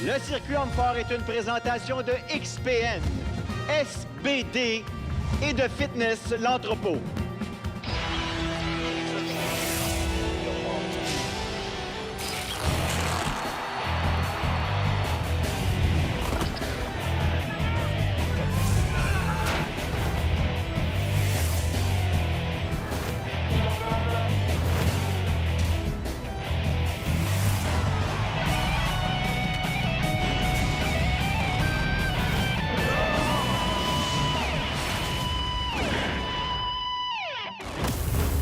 Le circuit Homme-Fort est une présentation de XPN, SBD et de Fitness L'Entrepôt.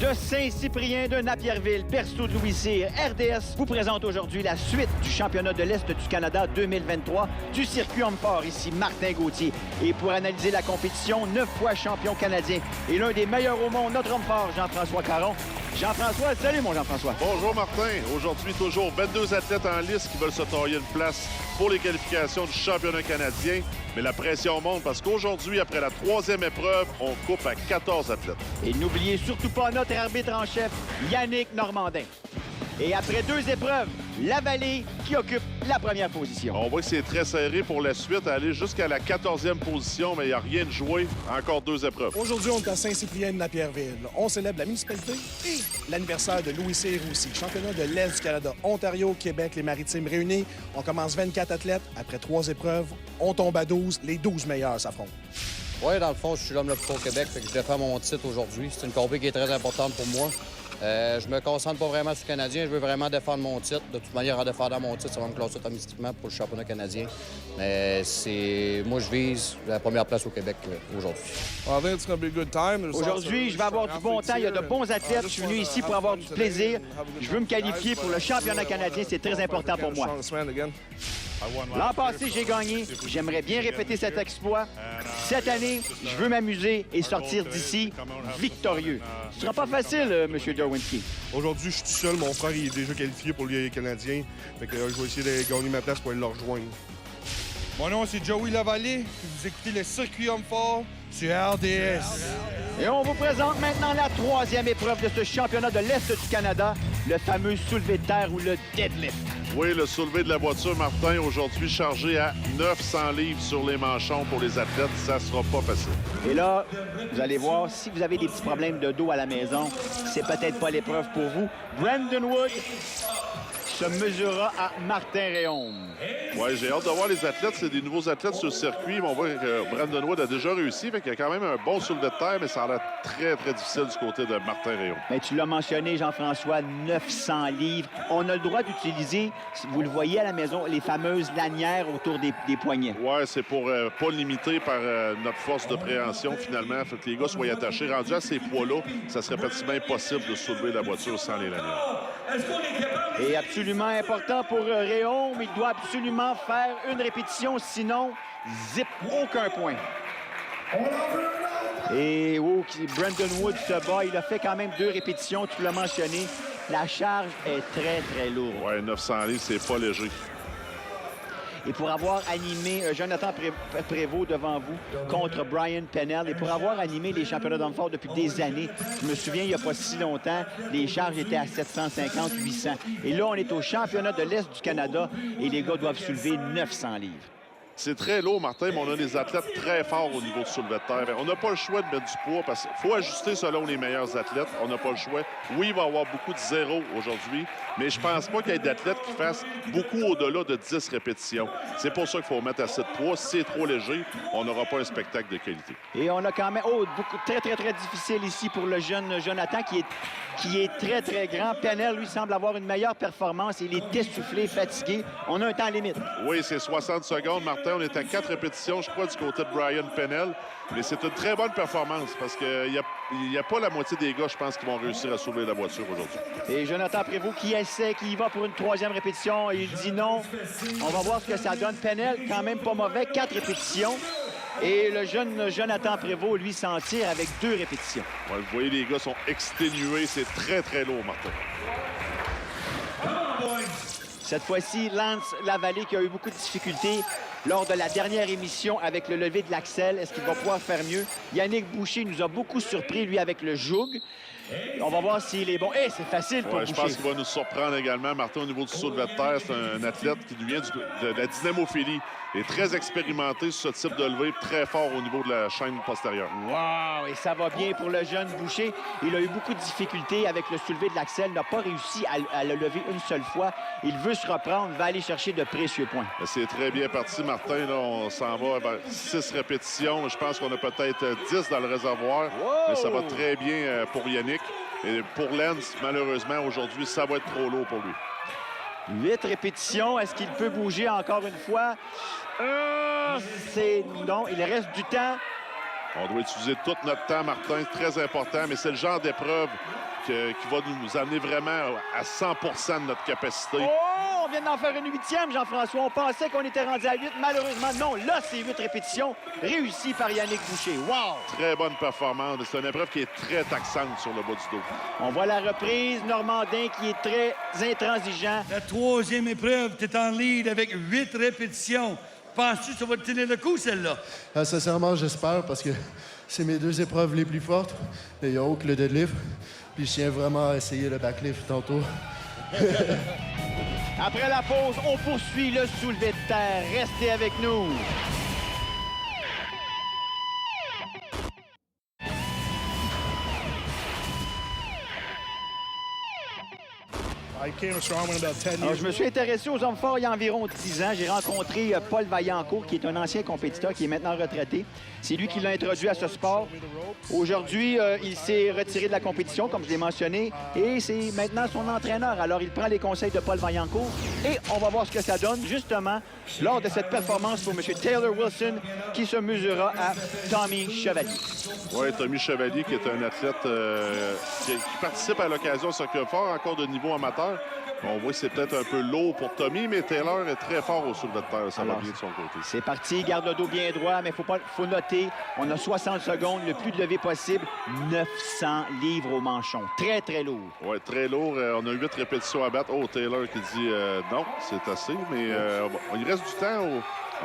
De Saint-Cyprien de Napierville, Berceau de Louis-Cyr, RDS vous présente aujourd'hui la suite du championnat de l'Est du Canada 2023 du circuit Homme-Fort. Ici Martin Gauthier. Et pour analyser la compétition, 9 fois champion canadien et l'un des meilleurs au monde, notre Homme-Fort, Jean-François Caron. Jean-François, salut mon Jean-François. Bonjour Martin. Aujourd'hui, toujours 22 athlètes en lice qui veulent se tailler une place pour les qualifications du championnat canadien. Mais la pression monte parce qu'aujourd'hui, après la 3e épreuve, on coupe à 14 athlètes. Et n'oubliez surtout pas notre arbitre en chef, Yannick Normandin. Et après 2 épreuves, la Vallée qui occupe la première position. On voit que c'est très serré pour la suite, aller jusqu'à la 14e position, mais il n'y a rien de joué. Encore 2 épreuves. Aujourd'hui, on est à Saint-Cyprien de Napierville. On célèbre la municipalité et l'anniversaire de Louis-Cyr aussi. Championnat de l'Est du Canada, Ontario, Québec, les Maritimes réunis. On commence 24 athlètes. Après 3 épreuves, on tombe à 12. Les 12 meilleurs s'affrontent. Oui, dans le fond, je suis l'homme le plus au Québec, fait que je défends mon titre aujourd'hui. C'est une compétition qui est très importante pour moi. Je me concentre pas vraiment sur le Canadien, je veux vraiment défendre mon titre. De toute manière, en défendant mon titre, ça va me classer automatiquement pour le championnat canadien. Mais moi, je vise la première place au Québec aujourd'hui. Aujourd'hui, je vais avoir du bon temps. Il y a de bons athlètes. Je suis venu ici pour avoir du plaisir. Je veux me qualifier pour le championnat canadien. C'est très important pour moi. L'an passé, j'ai gagné. J'aimerais bien répéter cet exploit. Cette année, je veux m'amuser et sortir d'ici victorieux. Ce sera pas facile, M. Derwinski. Aujourd'hui, je suis tout seul. Mon frère il est déjà qualifié pour les Canadiens. Fait que, je vais essayer de gagner ma place pour aller le rejoindre. Mon nom, c'est Joey Lavallée. Vous écoutez le circuit Homme-Fort sur RDS. Et on vous présente maintenant la 3e épreuve de ce championnat de l'Est du Canada, le fameux soulevé de terre ou le deadlift. Oui, le soulevé de la voiture, Martin, aujourd'hui chargé à 900 livres sur les manchons pour les athlètes. Ça sera pas facile. Et là, vous allez voir, si vous avez des petits problèmes de dos à la maison, c'est peut-être pas l'épreuve pour vous. Brandon Wood se mesurera à Martin Réaume. Oui, j'ai hâte de voir les athlètes. C'est des nouveaux athlètes sur le circuit. Mais on voit que Brandon Wood a déjà réussi. Fait qu'il y a quand même un bon soulevé de terre, mais ça a l'air très, très difficile du côté de Martin Réaume. Mais tu l'as mentionné, Jean-François, 900 livres. On a le droit d'utiliser, vous le voyez à la maison, les fameuses lanières autour des poignets. Oui, c'est pour pas limiter par notre force de préhension, finalement. Fait que les gars soient attachés. Rendus à ces poids-là, ça serait pratiquement impossible de soulever la voiture sans les lanières. Et absolument important pour Réaume, il doit absolument faire une répétition, sinon, zip, aucun point. Et Brandon Wood se bat, il a fait quand même 2 répétitions, tu l'as mentionné. La charge est très, très lourde. Oui, 900 livres, c'est pas léger. Et pour avoir animé Jonathan Prévost devant vous contre Brian Pennell et pour avoir animé les championnats d'Homme-Fort depuis des années, je me souviens, il n'y a pas si longtemps, les charges étaient à 750, 800. Et là, on est au championnat de l'Est du Canada et les gars doivent soulever 900 livres. C'est très lourd, Martin, mais on a des athlètes très forts au niveau de soulevé de terre. On n'a pas le choix de mettre du poids parce qu'il faut ajuster selon les meilleurs athlètes. On n'a pas le choix. Oui, il va y avoir beaucoup de zéros aujourd'hui, mais je pense pas qu'il y ait d'athlètes qui fassent beaucoup au-delà de 10 répétitions. C'est pour ça qu'il faut mettre assez de poids. Si c'est trop léger, on n'aura pas un spectacle de qualité. Et on a quand même très, très, très difficile ici pour le jeune Jonathan qui est très, très grand. Pennell, lui, semble avoir une meilleure performance. Il est essoufflé, fatigué. On a un temps limite. Oui, c'est 60 secondes, Martin. On est à 4 répétitions, je crois, du côté de Brian Pennell. Mais c'est une très bonne performance parce qu'il n'y a pas la moitié des gars, je pense, qui vont réussir à soulever la voiture aujourd'hui. Et Jonathan Prévost qui essaie, qui y va pour une 3e répétition. Il dit non. On va voir ce que ça donne. Pennell, quand même pas mauvais. 4 répétitions. Et le jeune Jonathan Prévost, lui, s'en tire avec 2 répétitions. Ouais, vous voyez, les gars sont exténués. C'est très, très lourd, Martin. Cette fois-ci, Lance Lavallée qui a eu beaucoup de difficultés lors de la dernière émission avec le lever de l'axel. Est-ce qu'il va pouvoir faire mieux? Yannick Boucher nous a beaucoup surpris, lui, avec le joug. On va voir s'il est bon. Et c'est facile pour Ouais, je Boucher. pense qu'il va nous surprendre également. Martin, au niveau du soulevé de terre, c'est un athlète qui vient de la dynamophilie. Il est très expérimenté sur ce type de levée, très fort au niveau de la chaîne postérieure. Wow! Et ça va bien pour le jeune Boucher. Il a eu beaucoup de difficultés avec le soulevé de l'axelle. N'a pas réussi à le lever une seule fois. Il veut se reprendre, va aller chercher de précieux points. C'est très bien parti, Martin. Là, on s'en va vers 6 répétitions. Je pense qu'on a peut-être 10 dans le réservoir. Wow! Mais ça va très bien pour Yannick. Et pour Lenz, malheureusement, aujourd'hui, ça va être trop lourd pour lui. 8 répétitions. Est-ce qu'il peut bouger encore une fois? C'est non. Il reste du temps. On doit utiliser tout notre temps, Martin. C'est très important, mais c'est le genre d'épreuve qui va nous amener vraiment à 100% de notre capacité. Oh! On vient d'en faire une 8e, Jean-François. On pensait qu'on était rendu à 8. Malheureusement, non. Là, c'est 8 répétitions réussies par Yannick Boucher. Wow! Très bonne performance. C'est une épreuve qui est très taxante sur le bas du dos. On voit la reprise. Normandin qui est très intransigeant. La troisième épreuve, tu es en lead avec 8 répétitions. Penses-tu que ça va te tenir le coup, celle-là? Sincèrement, j'espère parce que c'est mes 2 épreuves les plus fortes. Le yoke, le deadlift. Puis je tiens vraiment à essayer le backlift tantôt. Après la pause, on poursuit le soulevé de terre. Restez avec nous. I became a strongman about 10 Alors, years je me suis intéressé aux hommes forts il y a environ 10 ans. J'ai rencontré Paul Vaillancourt, qui est un ancien compétiteur, qui est maintenant retraité. C'est lui qui l'a introduit à ce sport. Aujourd'hui, il s'est retiré de la compétition, comme je l'ai mentionné, et c'est maintenant son entraîneur. Alors, il prend les conseils de Paul Vaillancourt et on va voir ce que ça donne, justement, lors de cette performance pour M. Taylor Wilson, qui se mesurera à Tommy Chevalier. Oui, Tommy Chevalier, qui est un athlète qui participe à l'occasion au circuit fort, encore de niveau amateur. On voit que c'est peut-être un peu lourd pour Tommy, mais Taylor est très fort au soulevé de terre. Ça va bien de son côté. C'est parti, garde le dos bien droit, mais faut noter, on a 60 secondes, le plus de levée possible, 900 livres au manchon. Très, très lourd. Oui, très lourd. On a 8 répétitions à battre. Oh, Taylor qui dit non, c'est assez, mais il reste du temps.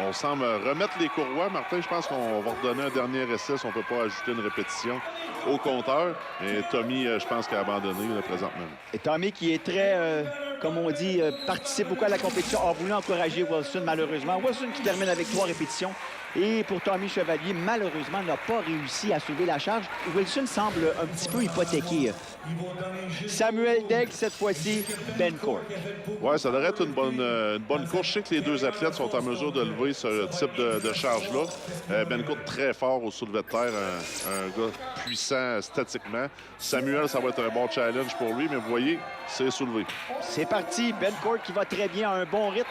On semble remettre les courroies. Martin, je pense qu'on va redonner un dernier essai si on ne peut pas ajouter une répétition au compteur. Et Tommy, je pense qu'il a abandonné là, présentement. Et Tommy, qui est très, comme on dit, participe beaucoup à la compétition, a voulu encourager Wilson, malheureusement. Wilson qui termine avec 3 répétitions. Et pour Tommy Chevalier, malheureusement, n'a pas réussi à soulever la charge. Wilson semble un petit peu hypothéqué. Samuel Degg, cette fois-ci, Ben Court. Oui, ça devrait être une bonne course. Je sais que les 2 athlètes sont en mesure de lever ce type de charge-là. Ben Court, très fort au soulevé de terre, un gars puissant statiquement. Samuel, ça va être un bon challenge pour lui, mais vous voyez, c'est soulevé. C'est parti. Ben Court qui va très bien, à un bon rythme.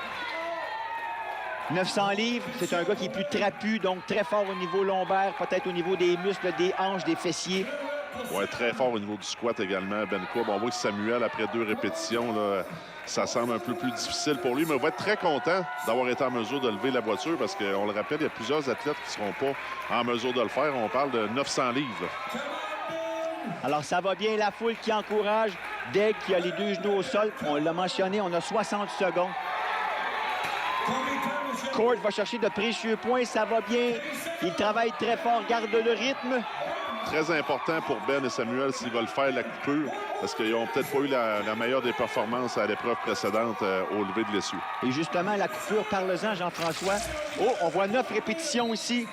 900 livres, c'est un gars qui est plus trapu, donc très fort au niveau lombaire, peut-être au niveau des muscles, des hanches, des fessiers. Oui, très fort au niveau du squat également, Ben Court. On voit que Samuel, après 2 répétitions, là, ça semble un peu plus difficile pour lui, mais on va être très content d'avoir été en mesure de lever la voiture parce qu'on le rappelle, il y a plusieurs athlètes qui ne seront pas en mesure de le faire. On parle de 900 livres. Là. Alors, ça va bien, la foule qui encourage. Degg qui a les 2 genoux au sol. On l'a mentionné, on a 60 secondes. Court va chercher de précieux points, ça va bien. Il travaille très fort, garde le rythme. Très important pour Ben et Samuel s'ils veulent faire la coupure, parce qu'ils n'ont peut-être pas eu la meilleure des performances à l'épreuve précédente au lever de l'essieu. Et justement, la coupure, parle-en, Jean-François. Oh, on voit 9 répétitions ici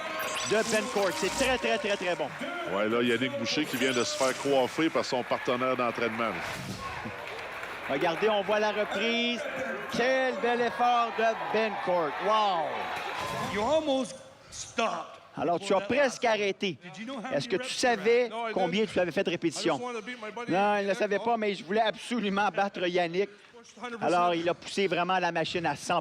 de Ben Court. C'est très, très, très, très bon. Oui, là, Yannick Boucher qui vient de se faire coiffer par son partenaire d'entraînement. Regardez, on voit la reprise. Quel bel effort de Ben Court. Wow! You almost stopped. Alors, tu as presque arrêté. Est-ce que tu savais combien tu avais fait de répétitions? Non, il ne le savait pas, mais je voulais absolument battre Yannick. Alors, il a poussé vraiment la machine à 100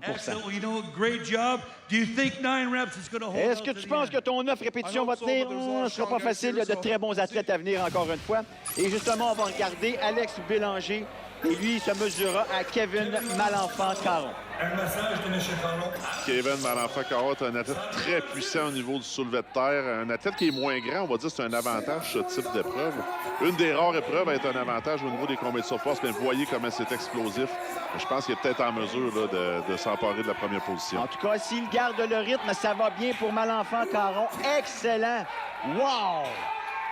Est-ce que tu penses que ton 9 répétitions va tenir? Ce ne sera pas facile. Il y a de très bons athlètes à venir, encore une fois. Et justement, on va regarder Alex Bélanger. Et lui, il se mesurera à Kevin Malenfant-Caron. Un message de M. Caron. Kevin Malenfant-Caron est un athlète très puissant au niveau du soulevé de terre. Un athlète qui est moins grand, on va dire que c'est un avantage, ce type d'épreuve. Une des rares épreuves à être un avantage au niveau des compétitions de force, mais vous voyez comment c'est explosif. Je pense qu'il est peut-être en mesure là, de s'emparer de la première position. En tout cas, s'il garde le rythme, ça va bien pour Malenfant-Caron. Excellent! Wow!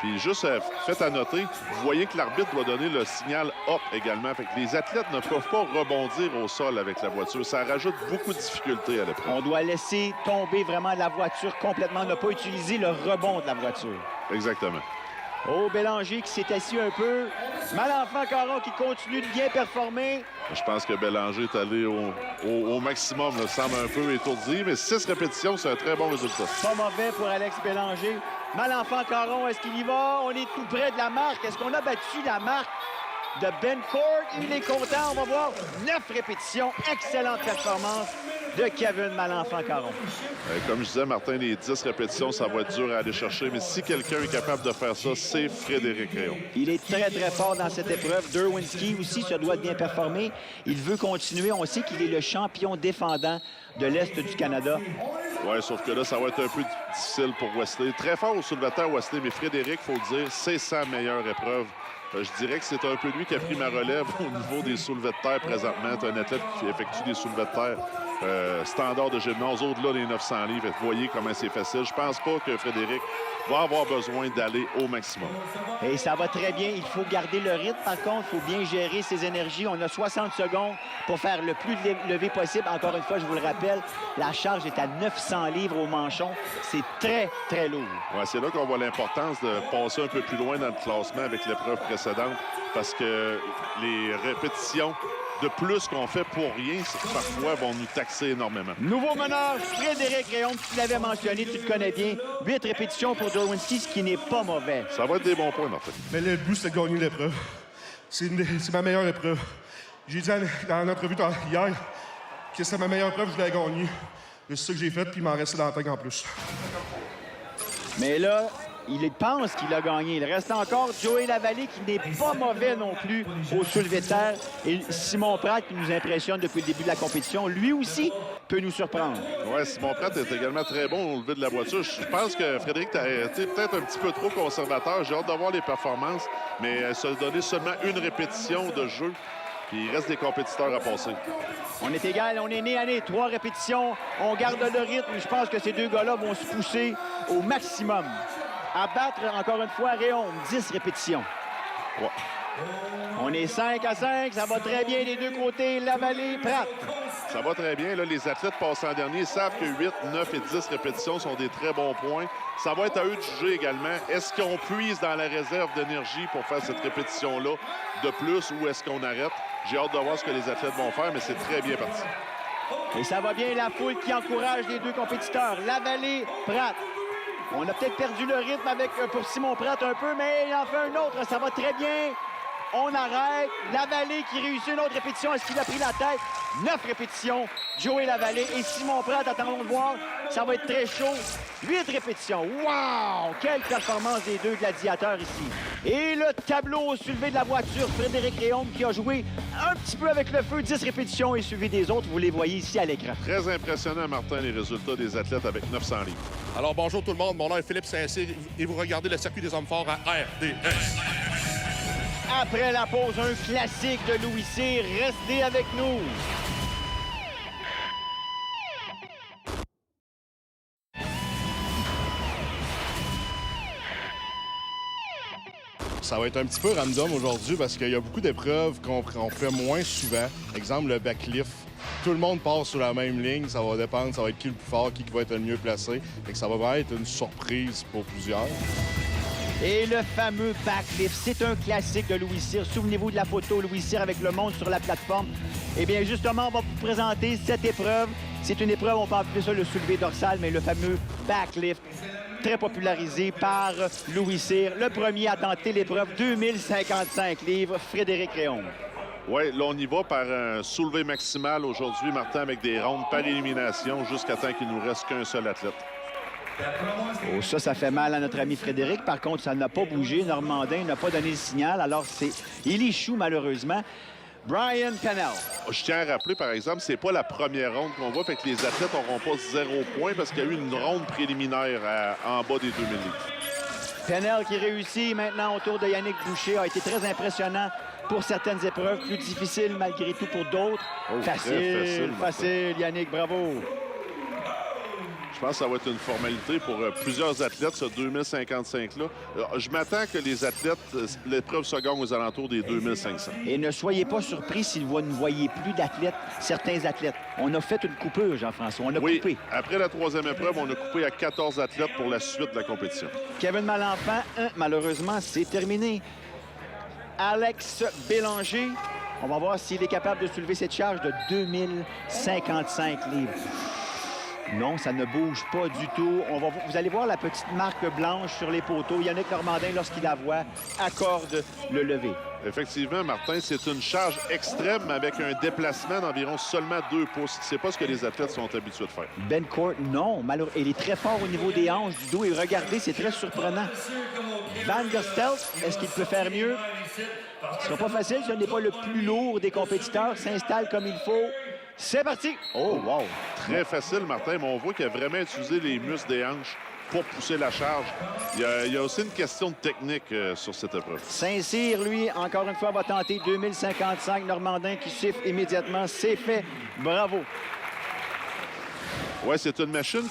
Puis juste, faites à noter, vous voyez que l'arbitre doit donner le signal up également. Fait que les athlètes ne peuvent pas rebondir au sol avec la voiture. Ça rajoute beaucoup de difficultés à l'épreuve. On doit laisser tomber vraiment la voiture complètement, ne pas utiliser le rebond de la voiture. Exactement. Oh, Bélanger qui s'est assis un peu. Malenfant Caron qui continue de bien performer. Je pense que Bélanger est allé au maximum. Il semble un peu étourdi, mais 6 répétitions, c'est un très bon résultat. Pas mauvais pour Alex Bélanger. Malenfant Caron, est-ce qu'il y va? On est tout près de la marque. Est-ce qu'on a battu la marque de Ben Ford? Il est content. On va voir 9 répétitions. Excellente performance de Kevin Malenfant-Caron. Comme je disais, Martin, les 10 répétitions, ça va être dur à aller chercher. Mais si quelqu'un est capable de faire ça, c'est Frédéric Réaume. Il est très, très fort dans cette épreuve. Derwinski aussi se doit de bien performer. Il veut continuer. On sait qu'il est le champion défendant de l'Est du Canada. Oui, sauf que là, ça va être un peu difficile pour Wesley. Très fort au soulevateur, Wesley, mais Frédéric, il faut le dire, c'est sa meilleure épreuve. Je dirais que c'est un peu lui qui a pris ma relève au niveau des soulevés de terre présentement. C'est un athlète qui effectue des soulevés de terre standard de gymnase au-delà des 900 livres. Vous voyez comment c'est facile. Je pense pas que Frédéric va avoir besoin d'aller au maximum. Et ça va très bien. Il faut garder le rythme. Par contre, il faut bien gérer ses énergies. On a 60 secondes pour faire le plus levé possible. Encore une fois, je vous le rappelle, la charge est à 900 livres au manchon. C'est très, très lourd. Ouais, c'est là qu'on voit l'importance de passer un peu plus loin dans le classement avec l'épreuve précédente parce que les répétitions de plus qu'on fait pour rien, parfois vont nous taxer énormément. Nouveau meneur, Frédéric Réaume, tu l'avais mentionné, tu le connais bien. 8 répétitions pour Derwinski, ce qui n'est pas mauvais. Ça va être des bons points, Martin. Mais le but, c'est de gagner l'épreuve. C'est ma meilleure épreuve. J'ai dit dans l'entrevue hier que c'était ma meilleure épreuve, je voulais la gagner. C'est ça que j'ai fait, puis il m'en restait dans la tête en plus. Mais là, il pense qu'il a gagné. Il reste encore Joey Lavallée qui n'est pas mauvais non plus au soulevé de terre. Et Simon Pratt qui nous impressionne depuis le début de la compétition, lui aussi peut nous surprendre. Oui, Simon Pratt est également très bon au lever de la voiture. Je pense que Frédéric a été peut-être un petit peu trop conservateur. J'ai hâte de voir les performances, mais se donner seulement une répétition de jeu. Puis il reste des compétiteurs à passer. On est égal, on est nez à nez. 3 répétitions, on garde le rythme. Je pense que ces deux gars-là vont se pousser au maximum. À battre, encore une fois, Réaume, 10 répétitions. Ouais. On est 5-5, ça va très bien des deux côtés, Lavallée, Pratt. Ça va très bien. Là, les athlètes passant en dernier savent que 8, 9 et 10 répétitions sont des très bons points. Ça va être à eux de juger également. Est-ce qu'on puise dans la réserve d'énergie pour faire cette répétition-là de plus ou est-ce qu'on arrête? J'ai hâte de voir ce que les athlètes vont faire, mais c'est très bien parti. Et ça va bien, la foule qui encourage les deux compétiteurs, Lavallée, Pratt. On a peut-être perdu le rythme pour Simon Pratt un peu, mais il en fait un autre. Ça va très bien. On arrête. Lavallée qui réussit une autre répétition. Est-ce qu'il a pris la tête? 9 répétitions. Joey Lavallée et Simon Pratt. Attendons de voir. Ça va être très chaud. 8 répétitions. Wow! Quelle performance des deux gladiateurs ici. Et le tableau au soulevé de la voiture. Frédéric Réaume qui a joué un petit peu avec le feu. 10 répétitions et suivi des autres. Vous les voyez ici à l'écran. Très impressionnant, Martin, les résultats des athlètes avec 900 livres. Alors, bonjour tout le monde. Mon nom est Philippe Saint-Cyr et vous regardez le circuit des hommes forts à RDS. Après la pause, un classique de Louis Cyr. Restez avec nous. Ça va être un petit peu random aujourd'hui parce qu'il y a beaucoup d'épreuves qu'on fait moins souvent. Exemple, le backlift. Tout le monde passe sur la même ligne. Ça va dépendre, ça va être qui le plus fort, qui va être le mieux placé. Fait que ça va vraiment être une surprise pour plusieurs. Et le fameux backlift, c'est un classique de Louis Cyr. Souvenez-vous de la photo Louis Cyr avec le monde sur la plateforme. Eh bien, justement, on va vous présenter cette épreuve. C'est une épreuve, on peut appeler ça le soulevé dorsal, mais le fameux backlift, très popularisé par Louis Cyr. Le premier à tenter l'épreuve, 2055 livres, Frédéric Réaume. Oui, là, on y va par un soulevé maximal aujourd'hui, Martin, avec des rondes par élimination jusqu'à temps qu'il nous reste qu'un seul athlète. Oh, ça fait mal à notre ami Frédéric. Par contre, ça n'a pas bougé. Normandin n'a pas donné le signal. Alors, il échoue malheureusement. Brian Pennell. Je tiens à rappeler, par exemple, c'est pas la première ronde qu'on voit, fait que les athlètes n'auront pas 0 point parce qu'il y a eu une ronde préliminaire en bas des 2000 livres. Pennell qui réussit maintenant autour de Yannick Boucher a été très impressionnant pour certaines épreuves, plus difficiles malgré tout pour d'autres. Oh, facile, Yannick, bravo. Je pense que ça va être une formalité pour plusieurs athlètes, ce 2055-là. Je m'attends que les athlètes, l'épreuve se gagne aux alentours des 2500. Et ne soyez pas surpris si vous ne voyez plus d'athlètes, certains athlètes. On a fait une coupure, Jean-François. On a coupé. Après la troisième épreuve, on a coupé à 14 athlètes pour la suite de la compétition. Kevin Malenfant, malheureusement, c'est terminé. Alex Bélanger, on va voir s'il est capable de soulever cette charge de 2055 livres. Non, ça ne bouge pas du tout. Vous allez voir la petite marque blanche sur les poteaux. Yannick Normandin, lorsqu'il la voit, accorde le lever. Effectivement, Martin, c'est une charge extrême avec un déplacement d'environ seulement 2 pouces. C'est pas ce que les athlètes sont habitués de faire. Ben Court, non. Malheureusement, il est très fort au niveau des hanches, du dos. Et regardez, c'est très surprenant. Van der Stelt, est-ce qu'il peut faire mieux? Ce sera pas facile. Ce n'est pas le plus lourd des compétiteurs. S'installe comme il faut. C'est parti! Oh, wow! Très facile, Martin, mais on voit qu'il a vraiment utilisé les muscles des hanches pour pousser la charge. Il y a aussi une question de technique sur cette épreuve. Saint-Cyr, lui, encore une fois, va tenter 2055. Normandin qui siffle immédiatement. C'est fait. Bravo! Oui, c'est une machine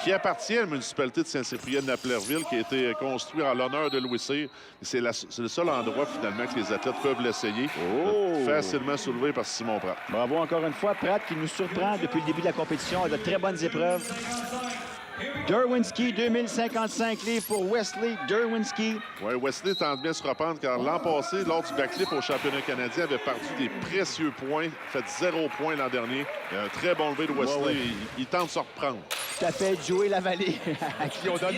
qui appartient à la municipalité de Saint-Cyprien-de-Napierville, qui a été construite en l'honneur de Louis Cyr. C'est le seul endroit, finalement, que les athlètes peuvent l'essayer. Facilement soulevé par Simon Pratt. Bravo encore une fois. Pratt qui nous surprend depuis le début de la compétition. A de très bonnes épreuves. Derwinski, 2055 livres pour Wesley Derwinski. Oui, Wesley tente bien de se reprendre car l'an passé, lors du backflip au championnat canadien, avait perdu des précieux points, fait 0 points l'an dernier. Il y a un très bon levé de Wesley. Ouais. Il tente de se reprendre. Tout à fait, Joey Lavallée, à qui on donne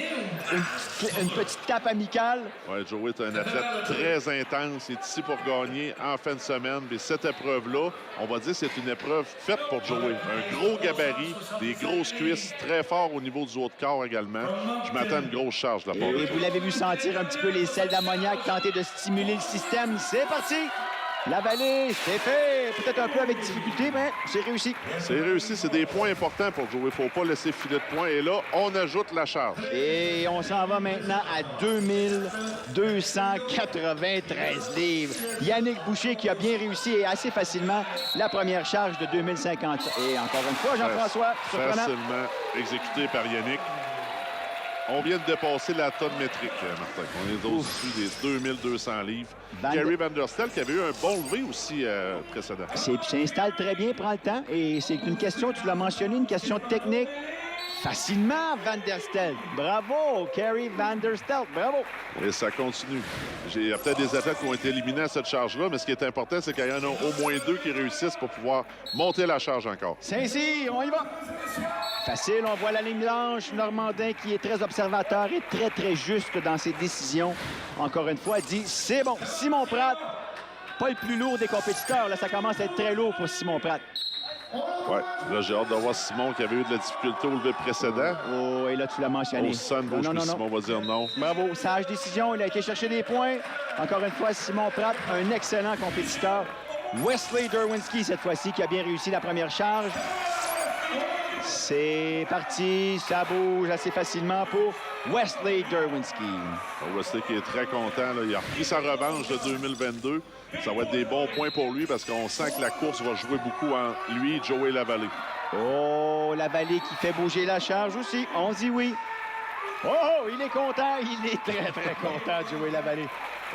une petite tape amicale. Oui, Joey est un athlète très intense. Il est ici pour gagner en fin de semaine. Mais cette épreuve-là, on va dire que c'est une épreuve faite pour Joey. Un gros gabarit, des grosses cuisses, très fort au niveau du haut de corps également. Je m'attends à une grosse charge de la part de Joey. Vous l'avez vu sentir un petit peu les sels d'ammoniac, tenter de stimuler le système. C'est parti! Lavallée, c'est fait. Peut-être un peu avec difficulté, mais c'est réussi. C'est réussi. C'est des points importants pour Joey. Il ne faut pas laisser filer de points. Et là, on ajoute la charge. Et on s'en va maintenant à 2293 livres. Yannick Boucher qui a bien réussi et assez facilement la première charge de 2050. Et encore une fois, Jean-François, facilement exécuté par Yannick. On vient de dépasser la tonne métrique, Martin. On est au-dessus des 2200 livres. Gary Van der Stelt qui avait eu un bon levé aussi précédent. S'installe très bien, prend le temps. Et c'est une question, tu l'as mentionné, une question technique. Facilement, Van der Stelt. Bravo, Gary Van der Stelt. Bravo. Et ça continue. Il y a peut-être des athlètes qui ont été éliminés à cette charge-là, mais ce qui est important, c'est qu'il y en a au moins 2 qui réussissent pour pouvoir monter la charge encore. Saint-Cyr, on y va. Facile, on voit la ligne blanche. Normandin qui est très observateur et très, très juste dans ses décisions. Encore une fois, dit c'est bon. Simon Pratt, pas le plus lourd des compétiteurs. Là, ça commence à être très lourd pour Simon Pratt. Oui, là, j'ai hâte de voir Simon qui avait eu de la difficulté au lever précédent. Oh, et là, tu l'as mentionné. Au sandwich, Simon va dire non. Bravo, sage décision. Il a été chercher des points. Encore une fois, Simon Pratt, un excellent compétiteur. Wesley Derwinski, cette fois-ci, qui a bien réussi la première charge. C'est parti, ça bouge assez facilement pour Wesley Derwinski. Wesley qui est très content. Là. Il a repris sa revanche de 2022. Ça va être des bons points pour lui parce qu'on sent que la course va jouer beaucoup en lui et Joey Lavallée. Oh, Lavallée qui fait bouger la charge aussi. On dit oui. Oh, il est content. Il est très, très content, Joey Lavallée.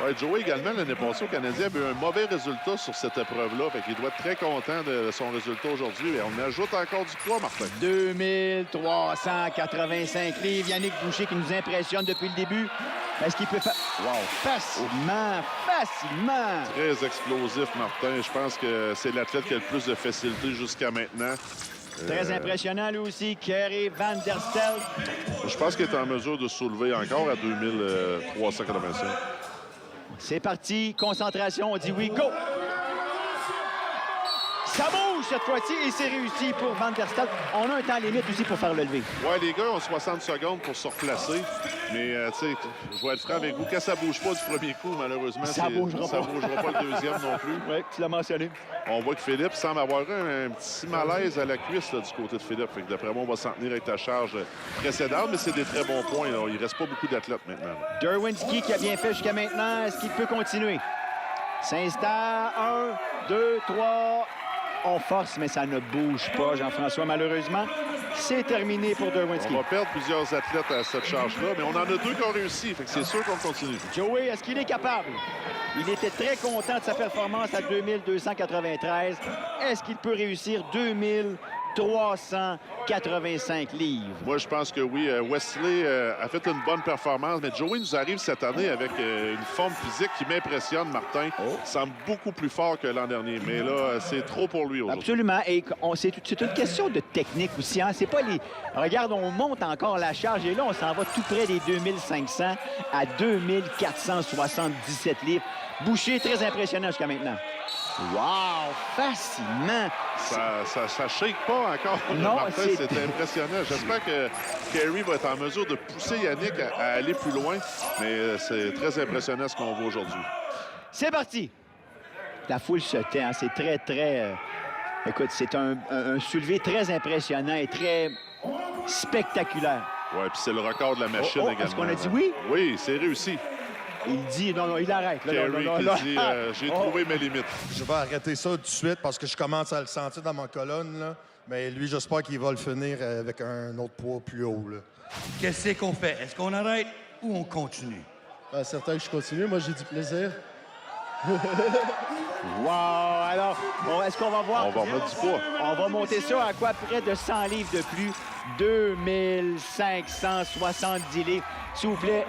Oui, Joey également, l'année passée au Canadien, avait eu un mauvais résultat sur cette épreuve-là. Fait qu'il doit être très content de son résultat aujourd'hui. Et on ajoute encore du poids, Martin. 2385 livres. Yannick Boucher qui nous impressionne depuis le début. Est-ce qu'il peut faire... Wow! Facilement! Très explosif, Martin. Je pense que c'est l'athlète qui a le plus de facilité jusqu'à maintenant. Très impressionnant, lui aussi, Gary Van der Stelt. Je pense qu'il est en mesure de soulever encore à 2385. C'est parti, concentration, on dit oui, go! Ça bouge cette fois-ci et c'est réussi pour Van der Stelt. On a un temps limite aussi pour faire le lever. Oui, les gars ont 60 secondes pour se replacer. Mais, tu sais, je vais être franc avec vous. Quand ça ne bouge pas du premier coup, malheureusement, ça ne bougera pas le deuxième non plus. Oui, tu l'as mentionné. On voit que Philippe semble avoir un petit malaise à la cuisse là, du côté de Philippe. Fait que d'après moi, on va s'en tenir avec ta charge précédente, mais c'est des très bons points. Là. Il ne reste pas beaucoup d'athlètes maintenant. Derwinski qui a bien fait jusqu'à maintenant. Est-ce qu'il peut continuer? S'installe. 1, 2, 3... On force, mais ça ne bouge pas, Jean-François, malheureusement. C'est terminé pour Derwinski. On va perdre plusieurs athlètes à cette charge-là, mais on en a 2 qui ont réussi. Fait que c'est sûr qu'on continue. Joey, est-ce qu'il est capable? Il était très content de sa performance à 2293. Est-ce qu'il peut réussir 2385 livres? Moi, je pense que oui. Wesley a fait une bonne performance, mais Joey nous arrive cette année avec une forme physique qui m'impressionne, Martin. Il semble beaucoup plus fort que l'an dernier, mais là, c'est trop pour lui aujourd'hui. Absolument. Et c'est une question de technique aussi. Hein? C'est pas les... Regarde, on monte encore la charge et là, on s'en va tout près des 2500 à 2477 livres. Boucher, très impressionnant jusqu'à maintenant. Wow! Facilement! Ça shake pas encore. Non, Martin, c'est impressionnant. J'espère que Kerry va être en mesure de pousser Yannick à aller plus loin, mais c'est très impressionnant ce qu'on voit aujourd'hui. C'est parti! La foule se tait. Hein? C'est très, très... Écoute, c'est un soulevé très impressionnant et très spectaculaire. Oui, puis c'est le record de la machine également. Est-ce qu'on a dit oui? Oui, c'est réussi. Il dit, non, il arrête. Là, Kerry qui dit, j'ai trouvé mes limites. Je vais arrêter ça tout de suite parce que je commence à le sentir dans ma colonne. Là. Mais lui, j'espère qu'il va le finir avec un autre poids plus haut. Qu'est-ce qu'on fait? Est-ce qu'on arrête ou on continue? Certain que je continue. Moi, j'ai du plaisir. Wow! Alors, est-ce qu'on va voir? On va remettre du poids. On va monter ça à quoi? Près de 100 livres de plus. 2570 livres. S'il vous plaît,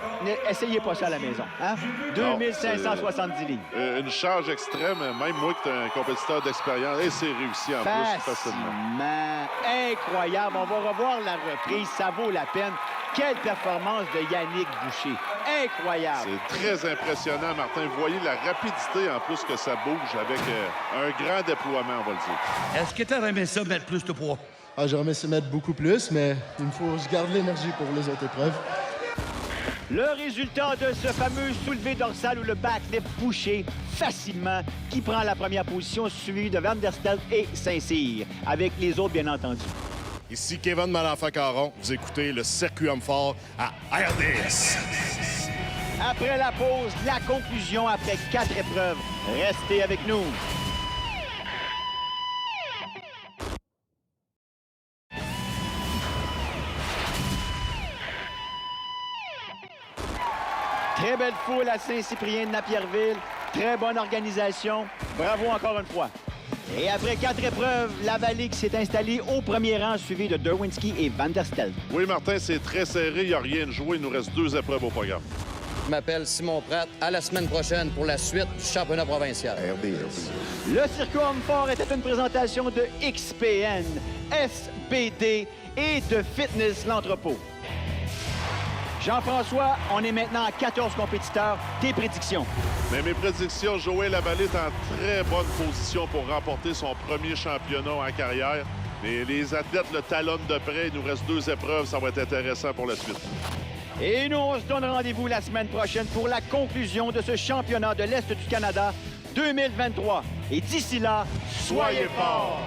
essayez pas ça à la maison. Hein? 2570 livres. Une charge extrême, même moi qui suis un compétiteur d'expérience, et c'est réussi en plus facilement. Incroyable. On va revoir la reprise. Ça vaut la peine. Quelle performance de Yannick Boucher. Incroyable. C'est très impressionnant, Martin. Vous voyez la rapidité en plus que ça bouge avec un grand déploiement, on va le dire. Est-ce que tu aurais aimé ça mettre plus de poids? J'aurais aimé se mettre beaucoup plus, mais il me faut se garder l'énergie pour les autres épreuves. Le résultat de ce fameux soulevé dorsal ou le backlift Boucher facilement qui prend la première position suivi de Van der Stel et Saint-Cyr avec les autres bien entendu. Ici Kevin Malenfant-Caron, vous écoutez le Circuit Homme Fort à RDS. Après la pause, la conclusion après 4 épreuves. Restez avec nous. Très belle foule à Saint-Cyprien de Napierville. Très bonne organisation. Bravo encore une fois. Et après 4 épreuves, la Vallée qui s'est installée au premier rang, suivi de Derwinski et Van der Stel. Oui, Martin, c'est très serré. Il n'y a rien de joué. Il nous reste 2 épreuves au programme. Je m'appelle Simon Pratt. À la semaine prochaine pour la suite du championnat provincial. RDS. Le Circuit Homme Fort était une présentation de XPN, SBD et de Fitness l'Entrepôt. Jean-François, on est maintenant à 14 compétiteurs. Tes prédictions? Mais mes prédictions, Joël Lavallée est en très bonne position pour remporter son premier championnat en carrière. Et les athlètes le talonnent de près. Il nous reste 2 épreuves. Ça va être intéressant pour la suite. Et nous, on se donne rendez-vous la semaine prochaine pour la conclusion de ce championnat de l'Est du Canada 2023. Et d'ici là, soyez forts!